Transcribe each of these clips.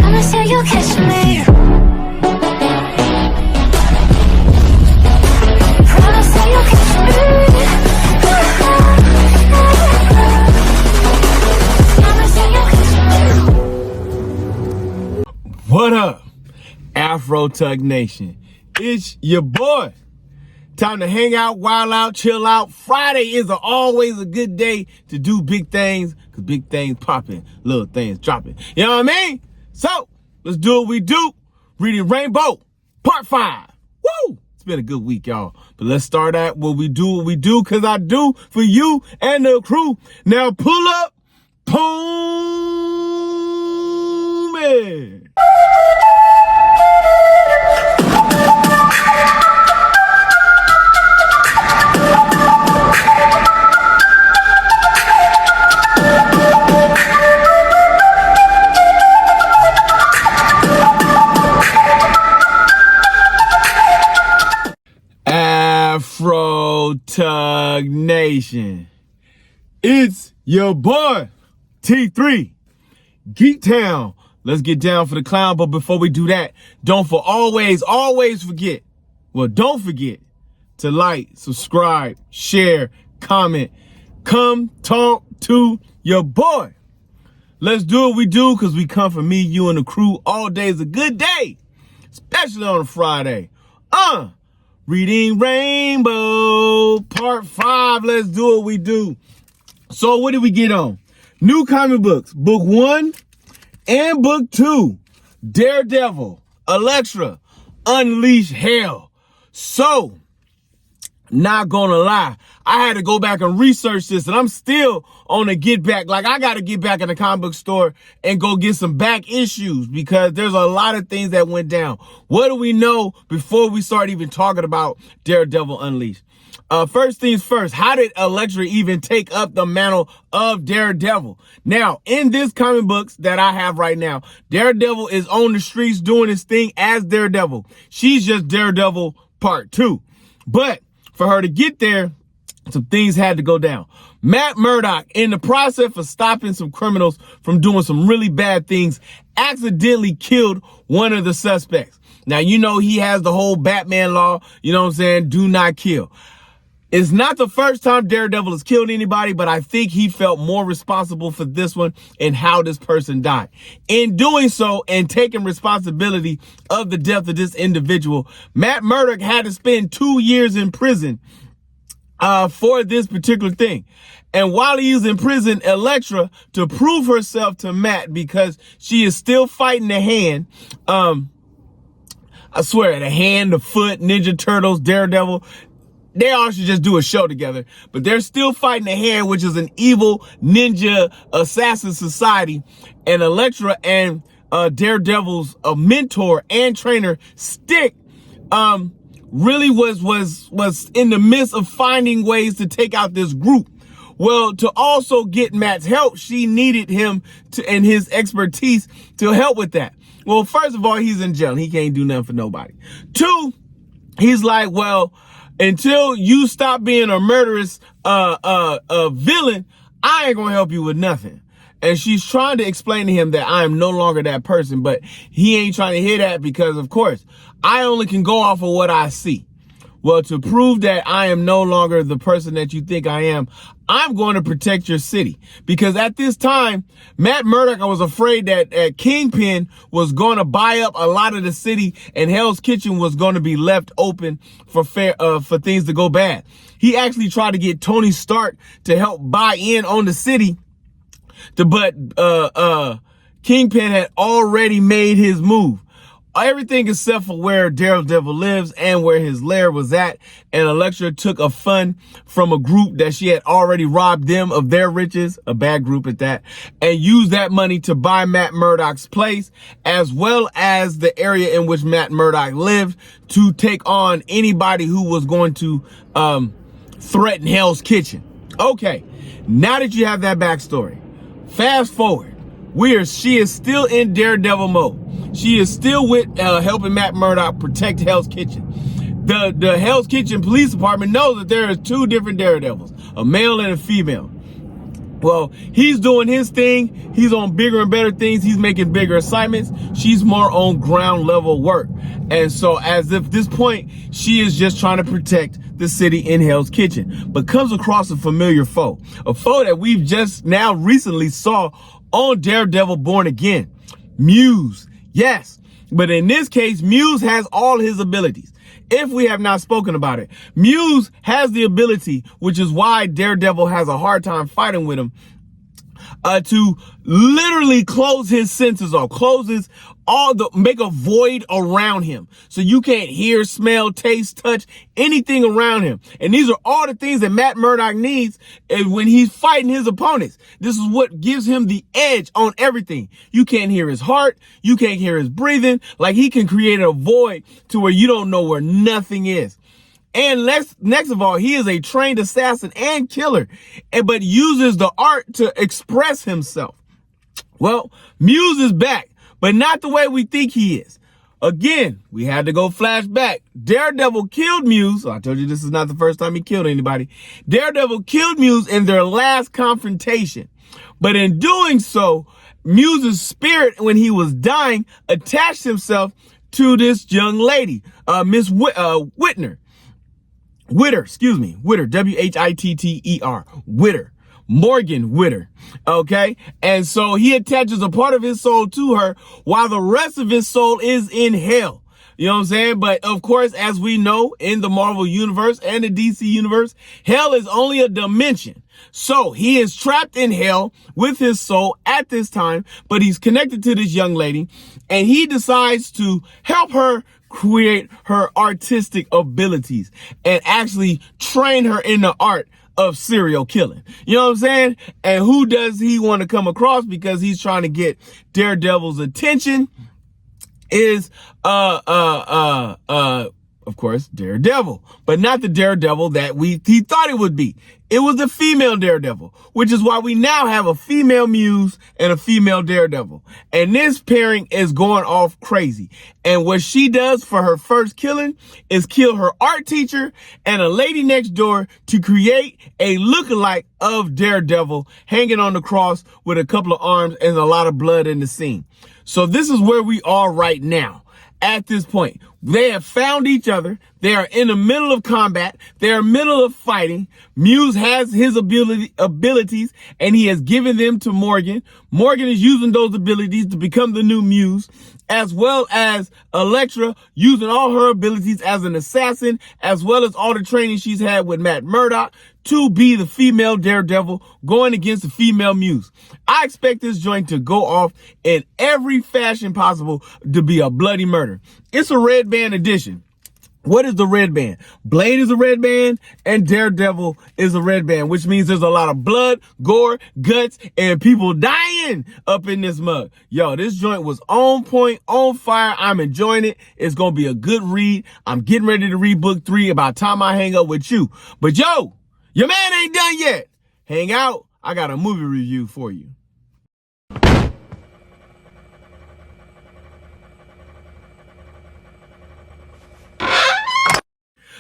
Promise that you'll catch me. Promise that you'll catch me. Promise that you'll catch me. What up, Afro Tug Nation? It's your boy. Time to hang out, wild out, chill out. Friday is always a good day to do big things, because big things popping, little things dropping. You know what I mean? So, let's do what we do. Reading Rainbow, part 5. Woo! It's been a good week, y'all. But let's start at what we do, because I do for you and the crew. Now pull up, boom, man. Afro Tug Nation. It's your boy, T3, Geek Town. Let's get down for the clown, but before we do that, don't forget to like, subscribe, share, comment, come talk to your boy. Let's do what we do, because we come for me, you, and the crew. All day is a good day, especially on a Friday. Reading Rainbow, part 5. Let's do what we do. So what did we get on? New comic books, book 1 and book 2. Daredevil, Elektra, Unleashed Hell. So, not gonna lie, I had to go back and research this, and I'm still on a get back. Like, I gotta get back in the comic book store and go get some back issues, because there's a lot of things that went down. What do we know before we start even talking about Daredevil Unleashed? First things first, how did Elektra even take up the mantle of Daredevil? Now, in this comic books that I have right now, Daredevil is on the streets doing his thing as Daredevil. She's just Daredevil part 2. But for her to get there, some things had to go down. Matt Murdock, in the process of stopping some criminals from doing some really bad things, accidentally killed one of the suspects. Now, you know, he has the whole Batman law, you know what I'm saying? Do not kill. It's not the first time Daredevil has killed anybody, but I think he felt more responsible for this one and how this person died. In doing so and taking responsibility of the death of this individual, Matt Murdock had to spend 2 years in prison for this particular thing. And while he was in prison, Elektra, to prove herself to Matt, because she is still fighting the Hand, I swear, the Hand, the Foot, Ninja Turtles, Daredevil, they all should just do a show together. But they're still fighting the Hand, which is an evil ninja assassin society. And Elektra and Daredevil's mentor and trainer, Stick, really was in the midst of finding ways to take out this group. Well, to also get Matt's help, she needed him and his expertise to help with that. Well, first of all, he's in jail. He can't do nothing for nobody. 2, he's like, well, until you stop being a murderous villain, I ain't gonna help you with nothing. And she's trying to explain to him that I am no longer that person, but he ain't trying to hear that, because, of course, I only can go off of what I see. Well, to prove that I am no longer the person that you think I am, I'm going to protect your city. Because at this time, Matt Murdock, I was afraid that Kingpin was going to buy up a lot of the city, and Hell's Kitchen was going to be left open for things to go bad. He actually tried to get Tony Stark to help buy in on the city, but Kingpin had already made his move. Everything except for where Daredevil lives and where his lair was at. And Elektra took a fund from a group that she had already robbed them of their riches, a bad group at that, and used that money to buy Matt Murdock's place, as well as the area in which Matt Murdock lived, to take on anybody who was going to threaten Hell's Kitchen. Okay, now that you have that backstory, fast forward. She is still in Daredevil mode. She is still with helping Matt Murdock protect Hell's Kitchen. The Hell's Kitchen Police Department knows that there are 2 different Daredevils, a male and a female. Well, he's doing his thing. He's on bigger and better things. He's making bigger assignments. She's more on ground level work. And so as if this point, she is just trying to protect the city in Hell's Kitchen, but comes across a familiar foe, a foe that we've just now recently saw on Daredevil Born Again, Muse. Yes, but in this case, Muse has all his abilities. If we have not spoken about it, Muse has the ability, which is why Daredevil has a hard time fighting with him, to literally close his senses off, make a void around him. So you can't hear, smell, taste, touch anything around him. And these are all the things that Matt Murdock needs when he's fighting his opponents. This is what gives him the edge on everything. You can't hear his heart. You can't hear his breathing. Like, he can create a void to where you don't know where nothing is. And next of all, he is a trained assassin and killer, but uses the art to express himself. Well, Muse is back, but not the way we think he is. Again, we had to go flashback. Daredevil killed Muse. I told you this is not the first time he killed anybody. Daredevil killed Muse in their last confrontation. But in doing so, Muse's spirit, when he was dying, attached himself to this young lady, Miss Witter, Witter, Witter. Morgan Witter. Okay. And so he attaches a part of his soul to her while the rest of his soul is in hell. You know what I'm saying? But of course, as we know in the Marvel universe and the DC universe, hell is only a dimension. So he is trapped in hell with his soul at this time, but he's connected to this young lady, and he decides to help her create her artistic abilities and actually train her in the art of serial killing. You know what I'm saying? And who does he want to come across, because he's trying to get Daredevil's attention, is of course, Daredevil, but not the Daredevil that he thought it would be. It was a female Daredevil, which is why we now have a female Muse and a female Daredevil. And this pairing is going off crazy. And what she does for her first killing is kill her art teacher and a lady next door to create a lookalike of Daredevil hanging on the cross with a couple of arms and a lot of blood in the scene. So this is where we are right now. At this point, they have found each other. They are in the middle of combat. They are middle of fighting. Muse has his abilities, and he has given them to Morgan. Morgan is using those abilities to become the new Muse, as well as Elektra using all her abilities as an assassin, as well as all the training she's had with Matt Murdock to be the female Daredevil going against the female Muse. I expect this joint to go off in every fashion possible to be a bloody murder. It's a red band edition. What is the red band? Blade is a red band and Daredevil is a red band, which means there's a lot of blood, gore, guts, and people dying up in this mug. Yo, this joint was on point, on fire. I'm enjoying it. It's going to be a good read. I'm getting ready to read book 3 about time I hang up with you. But yo, your man ain't done yet. Hang out. I got a movie review for you.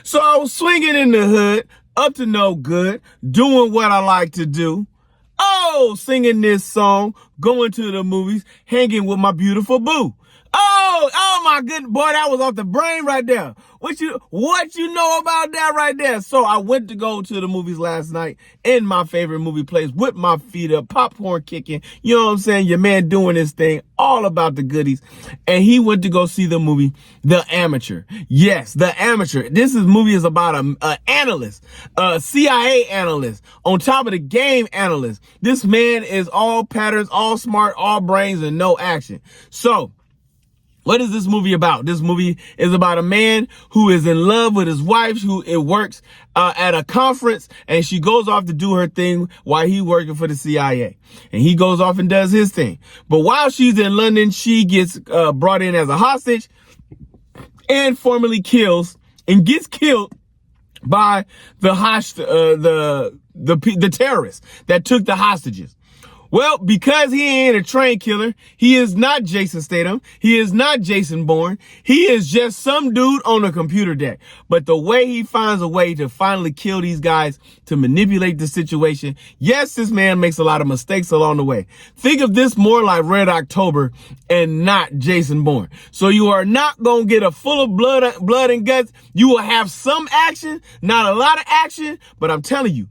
So I was swinging in the hood, up to no good, doing what I like to do. Oh, singing this song, going to the movies, hanging with my beautiful boo. Oh my goodness, boy, that was off the brain right there. What you know about that right there? So I went to go to the movies last night in my favorite movie place with my feet up, popcorn kicking. You know what I'm saying? Your man doing his thing, all about the goodies. And he went to go see the movie, The Amateur. Yes, The Amateur. This movie is about an analyst, a CIA analyst, on top of the game analyst. This man is all patterns, all smart, all brains, and no action. So, what is this movie about? This movie is about a man who is in love with his wife, who works at a conference, and she goes off to do her thing while he's working for the CIA. And he goes off and does his thing. But while she's in London, she gets brought in as a hostage and formally gets killed by the terrorists that took the hostages. Well, because he ain't a train killer, he is not Jason Statham. He is not Jason Bourne. He is just some dude on a computer deck. But the way he finds a way to finally kill these guys, to manipulate the situation, yes, this man makes a lot of mistakes along the way. Think of this more like Red October and not Jason Bourne. So you are not going to get a full of blood and guts. You will have some action, not a lot of action, but I'm telling you,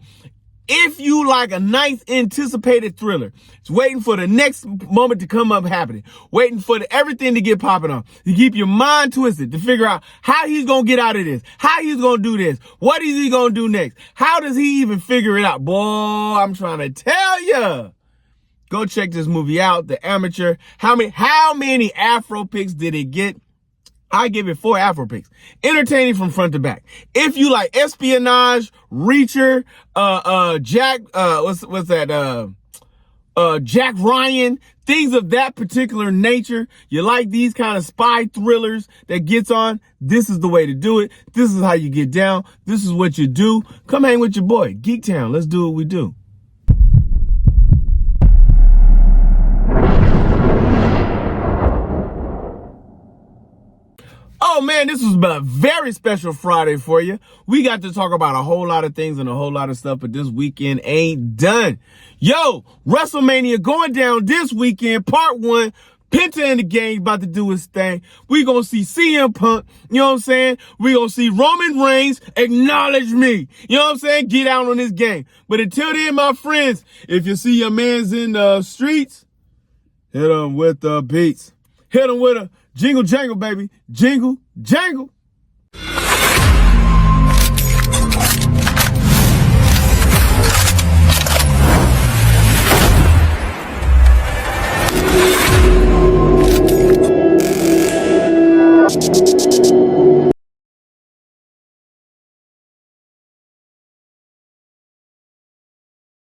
if you like a nice anticipated thriller, it's waiting for the next moment to come up happening, waiting for everything to get popping off, to keep your mind twisted, to figure out how he's going to get out of this, how he's going to do this, what is he going to do next, how does he even figure it out? Boy, I'm trying to tell you. Go check this movie out, The Amateur. How many Afro picks did it get? I give it 4 Afro picks. Entertaining from front to back. If you like espionage, Reacher, Jack, Jack Ryan, things of that particular nature, you like these kind of spy thrillers that gets on, this is the way to do it. This is how you get down. This is what you do. Come hang with your boy, Geek Town. Let's do what we do. Oh man, this was a very special Friday for you. We got to talk about a whole lot of things and a whole lot of stuff, but this weekend ain't done. Yo, WrestleMania going down this weekend, part 1. Penta and the gang about to do his thing. We gonna see CM Punk, you know what I'm saying? We gonna see Roman Reigns acknowledge me. You know what I'm saying? Get out on this game. But until then, my friends, if you see your mans in the streets, hit them with the beats. Hit them with a jingle jangle, baby. Jingle jangle.